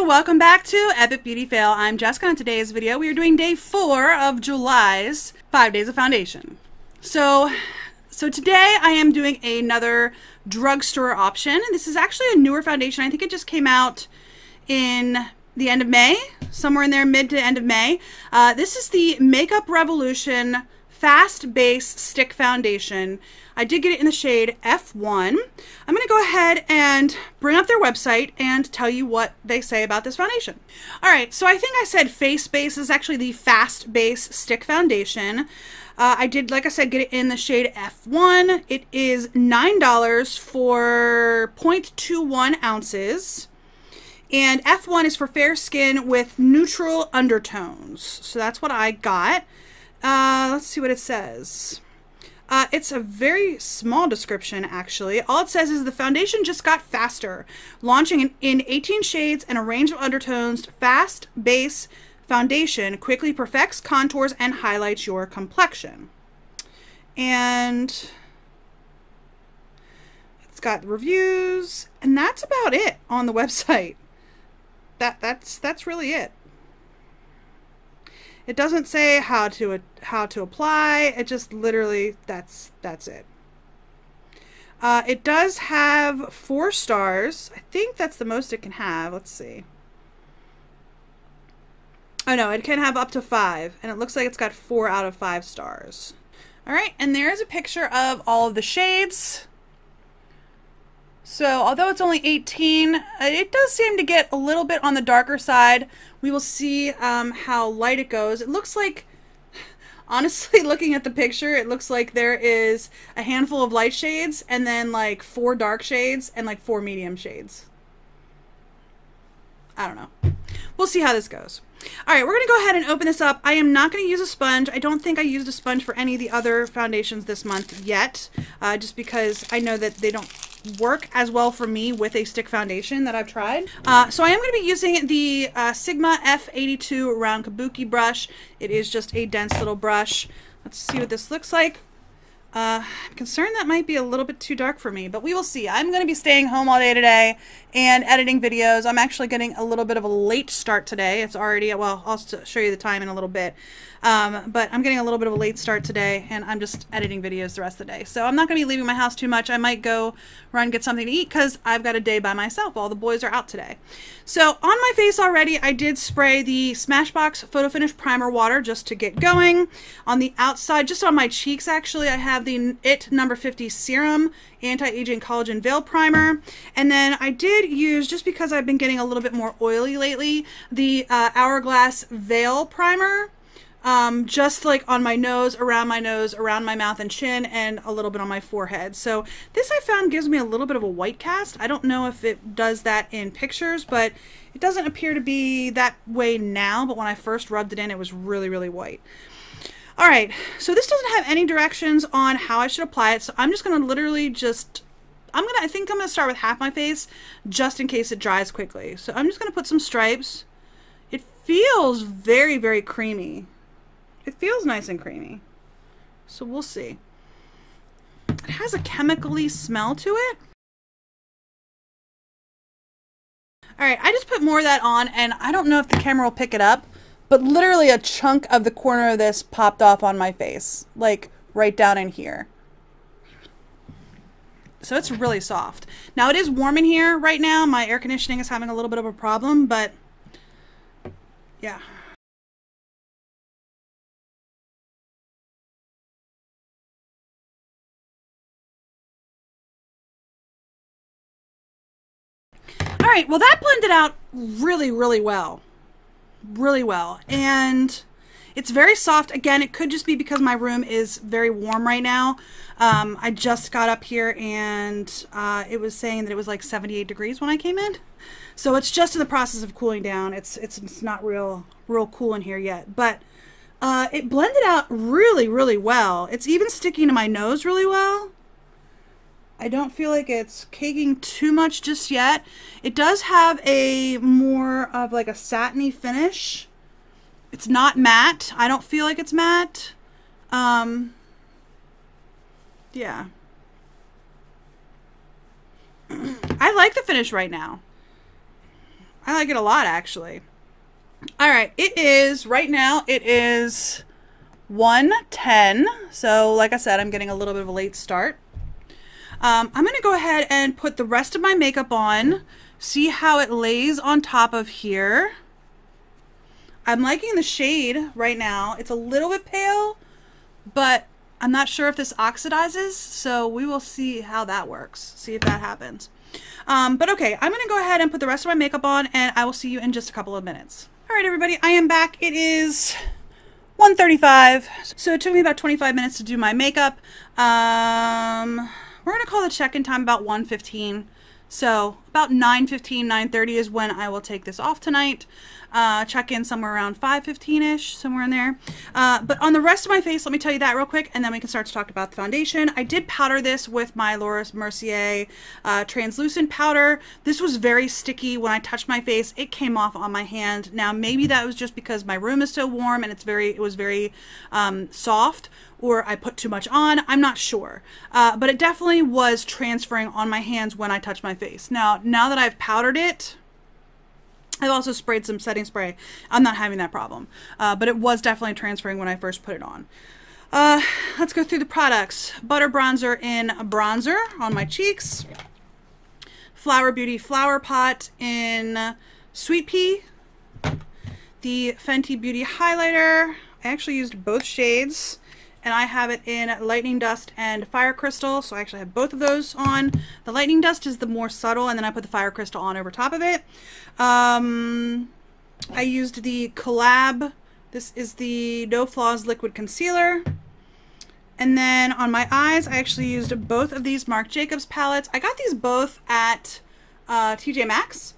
welcome back to Epic Beauty Fail. I'm Jessica. In today's video, we are doing day 4 of July's 5 Days of Foundation. So today I am doing another drugstore option. This is actually a newer foundation. I think it just came out in the end of May, somewhere in there, mid to end of May. This is the Makeup Revolution Fast Base Stick Foundation. I did get it in the shade F1. I'm going to go ahead and bring up their website and tell you what they say about this foundation. Alright, so I think I said Face Base is actually the Fast Base Stick Foundation. I did, like I said, get it in the shade F1. It is $9 for 0.21 ounces. And F1 is for fair skin with neutral undertones. So that's what I got. Let's see what it says. It's a very small description, actually. All it says is the foundation just got faster, launching in 18 shades and a range of undertones. Fast Base Foundation quickly perfects contours and highlights your complexion. And it's got reviews, and that's about it on the website. That's really it. It doesn't say how to apply. It just literally that's it. It does have 4 stars. I think that's the most it can have. Let's see. Oh no, it can have up to 5, and it looks like it's got 4 out of 5 stars. All right, and there is a picture of all of the shades. So although it's only 18, it does seem to get a little bit on the darker side. We will see how light it goes. It looks like, honestly, looking at the picture, it looks like there is a handful of light shades and then like 4 dark shades and like 4 medium shades. I don't know. We'll see how this goes. All right, we're going to go ahead and open this up. I am not going to use a sponge. I don't think I used a sponge for any of the other foundations this month yet, just because I know that they don't work as well for me with a stick foundation that I've tried. So I am going to be using the Sigma F82 round kabuki brush. It is just a dense little brush. Let's see what this looks like. I'm concerned that might be a little bit too dark for me, but we will see. I'm going to be staying home all day today and editing videos. I'm actually getting a little bit of a late start today. It's already, well, I'll show you the time in a little bit. But I'm getting a little bit of a late start today, and I'm just editing videos the rest of the day. So I'm not going to be leaving my house too much. I might go run get something to eat because I've got a day by myself. All the boys are out today. So on my face already, I did spray the Smashbox Photo Finish Primer Water just to get going. On the outside, just on my cheeks actually, I have the IT No. 50 Serum Anti-Aging Collagen Veil Primer. And then I did use, just because I've been getting a little bit more oily lately, the Hourglass Veil Primer. Just like on my nose, around my mouth and chin, and a little bit on my forehead. So this I found gives me a little bit of a white cast. I don't know if it does that in pictures, but it doesn't appear to be that way now, but when I first rubbed it in, it was really, really white. All right, so this doesn't have any directions on how I should apply it, so I'm just going to literally just, I think I'm going to start with half my face, just in case it dries quickly. So I'm just going to put some stripes. It feels very, very creamy. It feels nice and creamy. So we'll see. It has a chemically smell to it. Alright, I just put more of that on, and I don't know if the camera will pick it up, but literally a chunk of the corner of this popped off on my face. Like, right down in here. So it's really soft. Now, it is warm in here right now. My air conditioning is having a little bit of a problem, but yeah. All right, well, that blended out really, really well. Really well. And it's very soft. Again, it could just be because my room is very warm right now. I just got up here and it was saying that it was like 78 degrees when I came in. So it's just in the process of cooling down. It's not real cool in here yet. But it blended out really, really well. It's even sticking to my nose really well. I don't feel like it's caking too much just yet. It does have a more of like a satiny finish. It's not matte. I don't feel like it's matte. Yeah. I like the finish right now. I like it a lot, actually. All right, it is, right now, it is 1:10. So, like I said, I'm getting a little bit of a late start. I'm going to go ahead and put the rest of my makeup on, see how it lays on top of here. I'm liking the shade right now. It's a little bit pale, but I'm not sure if this oxidizes, so we will see how that works, see if that happens. But okay, I'm going to go ahead and put the rest of my makeup on, and I will see you in just a couple of minutes. All right, everybody, I am back. It is 1:35, so it took me about 25 minutes to do my makeup. We're going to call the check-in time about 1:15. So about 9:15, 9:30 is when I will take this off tonight. Check in somewhere around 5:15-ish, somewhere in there. But on the rest of my face, let me tell you that real quick, and then we can start to talk about the foundation. I did powder this with my Laura Mercier translucent powder. This was very sticky when I touched my face. It came off on my hand. Now, maybe that was just because my room is so warm and it was very soft, or I put too much on. I'm not sure. But it definitely was transferring on my hands when I touched my face. Now that I've powdered it, I've also sprayed some setting spray. I'm not having that problem. But it was definitely transferring when I first put it on. Let's go through the products. Butter Bronzer in Bronzer on my cheeks. Flower Beauty Flower Pot in Sweet Pea. The Fenty Beauty Highlighter. I actually used both shades, and I have it in Lightning Dust and Fire Crystal, so I actually have both of those on. The Lightning Dust is the more subtle, and then I put the Fire Crystal on over top of it. I used the Collab. This is the No Flaws Liquid Concealer. And then on my eyes, I actually used both of these Marc Jacobs palettes. I got these both at TJ Maxx.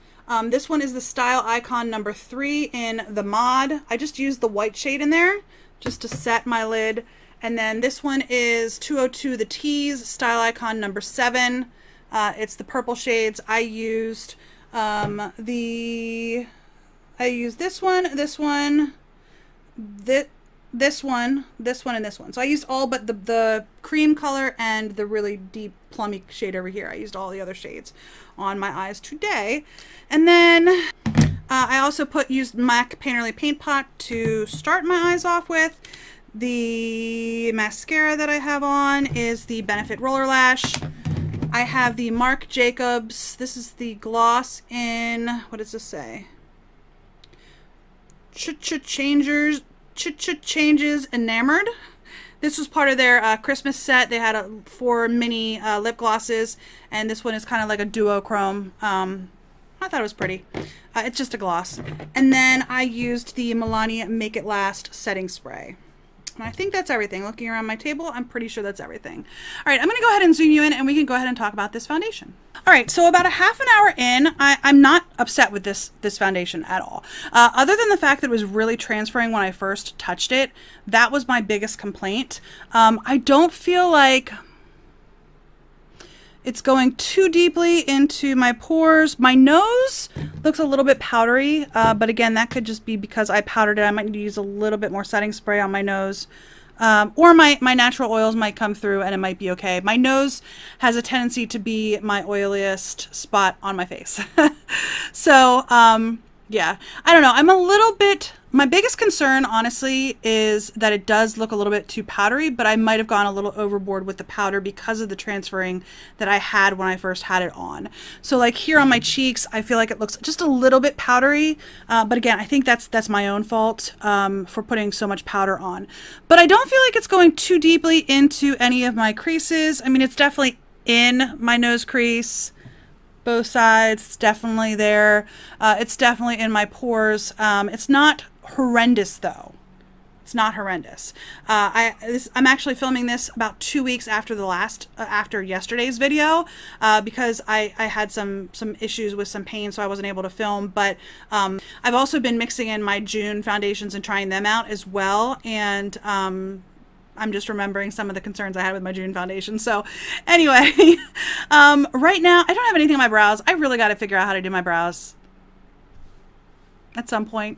This one is the Style Icon number 3 in the Mod. I just used the white shade in there just to set my lid. And then this one is 202 The Tease Style Icon number 7. It's the purple shades. I used this one, this one, this one, and this one. So I used all but the cream color and the really deep plummy shade over here. I used all the other shades on my eyes today. And then I also used MAC Painterly Paint Pot to start my eyes off with. The mascara that I have on is the Benefit Roller Lash. I have the Marc Jacobs. This is the gloss in, what does this say? Changes Enamored. This was part of their Christmas set. They had 4 mini lip glosses, and this one is kind of like a duochrome. I thought it was pretty. It's just a gloss. And then I used the Milani Make It Last setting spray. And I think that's everything. Looking around my table, I'm pretty sure that's everything. All right, I'm going to go ahead and zoom you in, and we can go ahead and talk about this foundation. All right, so about a half an hour in, I'm not upset with this foundation at all. Other than the fact that it was really transferring when I first touched it, that was my biggest complaint. I don't feel like it's going too deeply into my pores. My nose looks a little bit powdery, but again, that could just be because I powdered it. I might need to use a little bit more setting spray on my nose. Or my natural oils might come through and it might be okay. My nose has a tendency to be my oiliest spot on my face. So, yeah, I don't know. I'm a little bit, my biggest concern, honestly, is that it does look a little bit too powdery, but I might have gone a little overboard with the powder because of the transferring that I had when I first had it on. So like here on my cheeks, I feel like it looks just a little bit powdery. But again, I think that's my own fault for putting so much powder on. But I don't feel like it's going too deeply into any of my creases. I mean, it's definitely in my nose crease. Both sides, it's definitely there. It's definitely in my pores. It's not horrendous though. It's not horrendous. I'm actually filming this about 2 weeks after after yesterday's video because I had some issues with some pain, so I wasn't able to film. But I've also been mixing in my June foundations and trying them out as well, and I'm just remembering some of the concerns I had with my June foundation. So anyway, right now I don't have anything on my brows. I really got to figure out how to do my brows at some point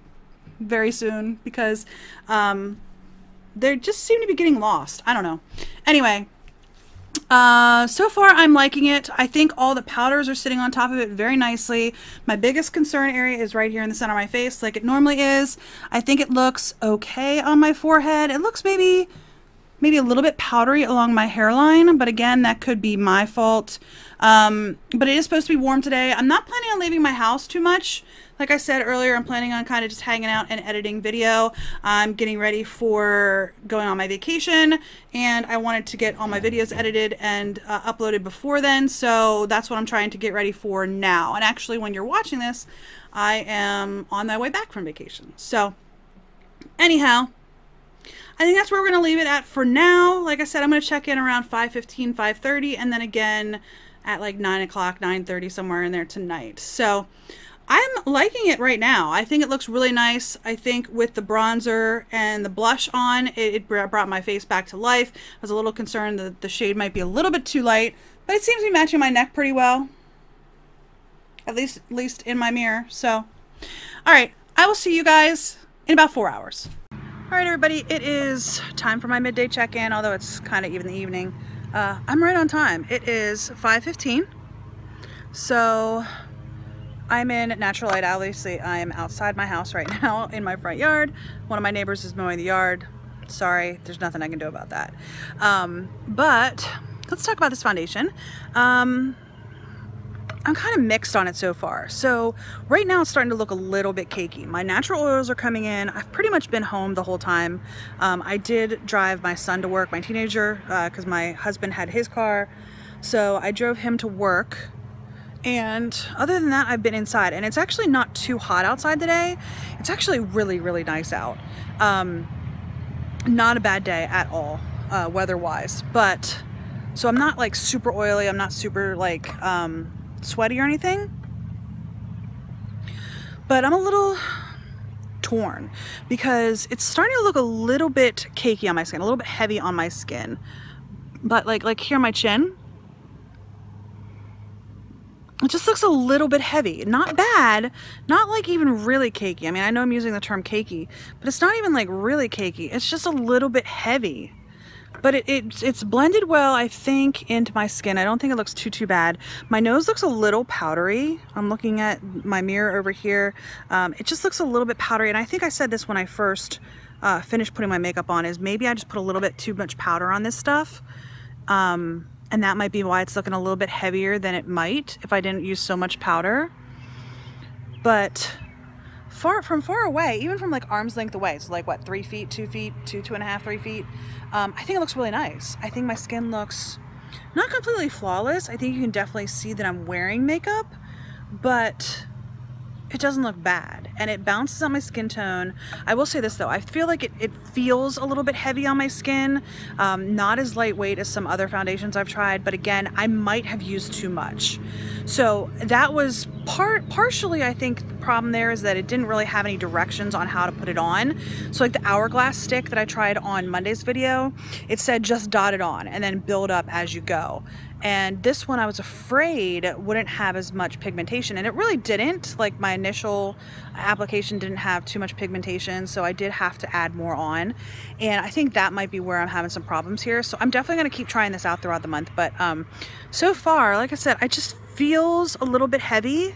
very soon because they just seem to be getting lost. I don't know. Anyway, So far I'm liking it. I think all the powders are sitting on top of it very nicely. My biggest concern area is right here in the center of my face, like it normally is. I think it looks okay on my forehead. It looks maybe a little bit powdery along my hairline, but again, that could be my fault. But it is supposed to be warm today. I'm not planning on leaving my house too much. Like I said earlier, I'm planning on kind of just hanging out and editing video. I'm getting ready for going on my vacation, and I wanted to get all my videos edited and uploaded before then, so that's what I'm trying to get ready for now. And actually, when you're watching this, I am on my way back from vacation. So, anyhow, I think that's where we're going to leave it at for now. Like I said, I'm going to check in around 5:15, 5:30, and then again at like 9 o'clock, 9:30, somewhere in there tonight. So I'm liking it right now. I think it looks really nice. I think with the bronzer and the blush on, it brought my face back to life. I was a little concerned that the shade might be a little bit too light, but it seems to be matching my neck pretty well. At least in my mirror. So, all right, I will see you guys in about 4 hours. All right, everybody, it is time for my midday check-in, although it's kind of even the evening. I'm right on time. It is 5:15, so I'm in natural light. Obviously, I am outside my house right now in my front yard. One of my neighbors is mowing the yard. Sorry, there's nothing I can do about that. But let's talk about this foundation. I'm kind of mixed on it so far. So right now it's starting to look a little bit cakey. My natural oils are coming in. I've pretty much been home the whole time. I did drive my son to work, my teenager, because my husband had his car. So I drove him to work. And other than that, I've been inside, and it's actually not too hot outside today. It's actually really, really nice out. Not a bad day at all, weather-wise. But, so I'm not like super oily. I'm not super like sweaty or anything. But I'm a little torn because it's starting to look a little bit cakey on my skin, a little bit heavy on my skin. But like here on my chin, it just looks a little bit heavy. Not bad, not like even really cakey. I mean, I know I'm using the term cakey, but it's not even like really cakey. It's just a little bit heavy. But it's blended well, I think, into my skin. I don't think it looks too bad. My nose looks a little powdery. I'm looking at my mirror over here. It just looks a little bit powdery. And I think I said this when I first finished putting my makeup on, is maybe I just put a little bit too much powder on this stuff. And that might be why it's looking a little bit heavier than it might if I didn't use so much powder. But from far away, even from like arm's length away, so like what, 3 feet, 2 feet, 2.5, 3 feet, I think it looks really nice. I think my skin looks not completely flawless. I think you can definitely see that I'm wearing makeup, but it doesn't look bad, and it bounces on my skin tone. I will say this though, I feel like it feels a little bit heavy on my skin, not as lightweight as some other foundations I've tried, but again, I might have used too much. So that was partially, I think the problem there is that it didn't really have any directions on how to put it on. So like the hourglass stick that I tried on Monday's video, it said just dot it on and then build up as you go. And this one I was afraid wouldn't have as much pigmentation, and it really didn't. Like my initial application didn't have too much pigmentation, so I did have to add more on, and I think that might be where I'm having some problems here. So I'm definitely going to keep trying this out throughout the month, but so far, like I said, it just feels a little bit heavy.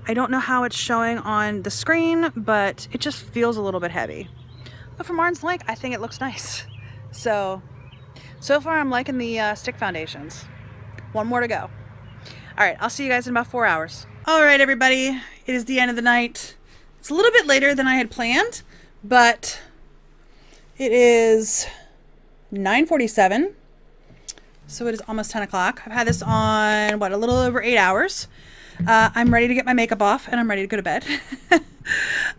I don't know how it's showing on the screen, but it just feels a little bit heavy. But from arm's length, I think it looks nice. So far I'm liking the stick foundations. One more to go. All right, I'll see you guys in about 4 hours. All right, everybody, it is the end of the night. It's a little bit later than I had planned, but it is 9:47, so it is almost 10 o'clock. I've had this on, what, a little over 8 hours. I'm ready to get my makeup off, and I'm ready to go to bed,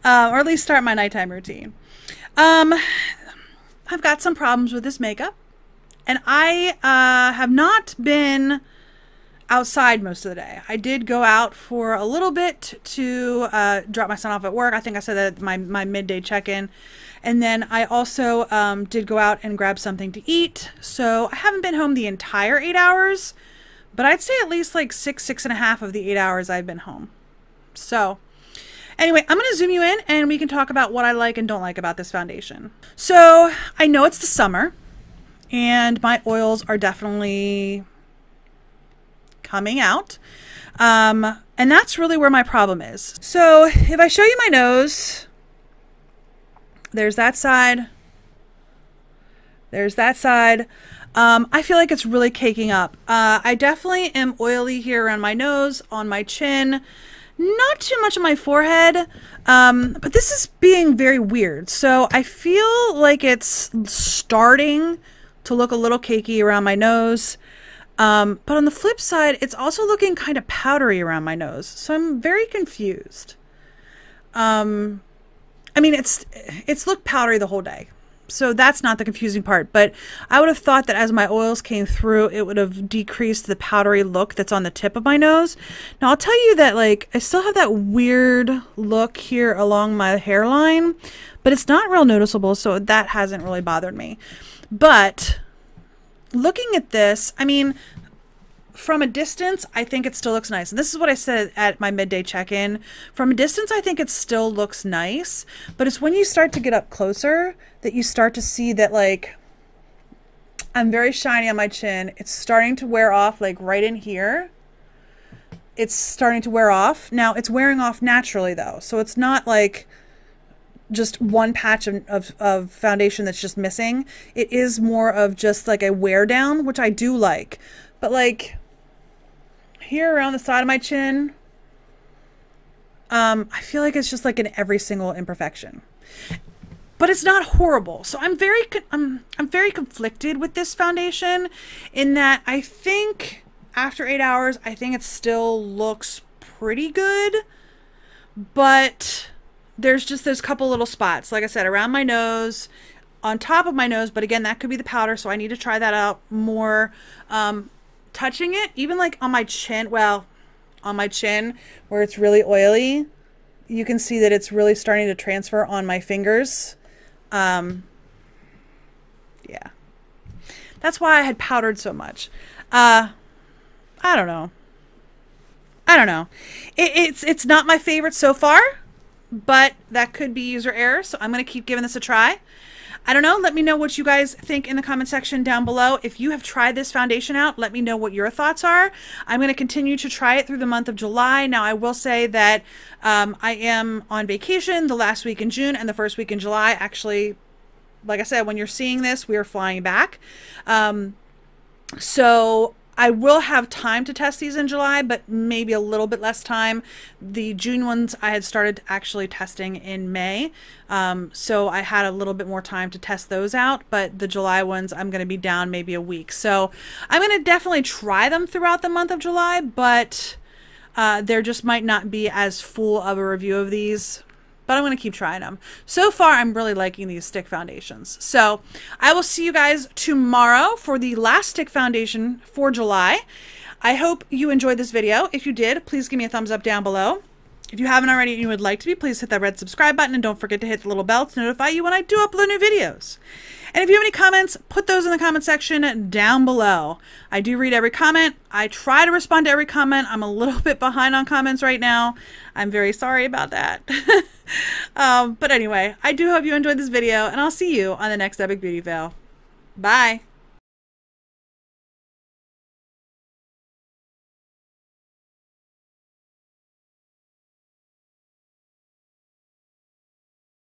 or at least start my nighttime routine. I've got some problems with this makeup. And I have not been outside most of the day. I did go out for a little bit to drop my son off at work. I think I said that at my midday check-in. And then I also did go out and grab something to eat. So I haven't been home the entire 8 hours, but I'd say at least like 6.5 of the 8 hours I've been home. So anyway, I'm going to zoom you in and we can talk about what I like and don't like about this foundation. So I know it's the summer. and my oils are definitely coming out. And that's really where my problem is. So if I show you my nose, there's that side. There's that side. I feel like it's really caking up. I definitely am oily here around my nose, on my chin, not too much on my forehead, but this is being very weird. So I feel like it's starting to look a little cakey around my nose. But on the flip side, it's also looking kind of powdery around my nose. So I'm very confused. I mean, it's looked powdery the whole day. So that's not the confusing part, but I would have thought that as my oils came through, it would have decreased the powdery look that's on the tip of my nose. Now I'll tell you that, like, I still have that weird look here along my hairline, but it's not real noticeable, so that hasn't really bothered me. But looking at this, I mean, from a distance, I think it still looks nice. And this is what I said at my midday check-in. From a distance, I think it still looks nice, but it's when you start to get up closer that you start to see that, like, I'm very shiny on my chin. It's starting to wear off, like right in here. It's starting to wear off. Now, it's wearing off naturally though. So it's not like just one patch of foundation that's just missing. It is more of just like a wear down, which I do like. But like here around the side of my chin, I feel like it's just like in every single imperfection. But it's not horrible. So I'm very conflicted with this foundation in that I think after 8 hours, I think it still looks pretty good, but there's just those couple little spots, like I said, around my nose, on top of my nose, but again, that could be the powder, so I need to try that out more. Touching it, even like on my chin, well, on my chin where it's really oily, you can see that it's really starting to transfer on my fingers. Yeah. That's why I had powdered so much. I don't know. It's not my favorite so far, but that could be user error, so I'm going to keep giving this a try. I don't know. Let me know what you guys think in the comment section down below. If you have tried this foundation out, let me know what your thoughts are. I'm going to continue to try it through the month of July. Now, I will say that I am on vacation the last week in June and the first week in July. Actually, like I said, when you're seeing this, we are flying back. So I will have time to test these in July, but maybe a little bit less time. The June ones I had started actually testing in May. So I had a little bit more time to test those out, but the July ones I'm going to be down maybe a week. So I'm going to definitely try them throughout the month of July, but there just might not be as full of a review of these. But I'm going to keep trying them. So far, I'm really liking these stick foundations. So I will see you guys tomorrow for the last stick foundation for July. I hope you enjoyed this video. If you did, please give me a thumbs up down below. If you haven't already and you would like to be, please hit that red subscribe button and don't forget to hit the little bell to notify you when I do upload new videos. And if you have any comments, put those in the comment section down below. I do read every comment. I try to respond to every comment. I'm a little bit behind on comments right now. I'm very sorry about that. But anyway, I do hope you enjoyed this video, and I'll see you on the next Epic Beauty Fail. Bye!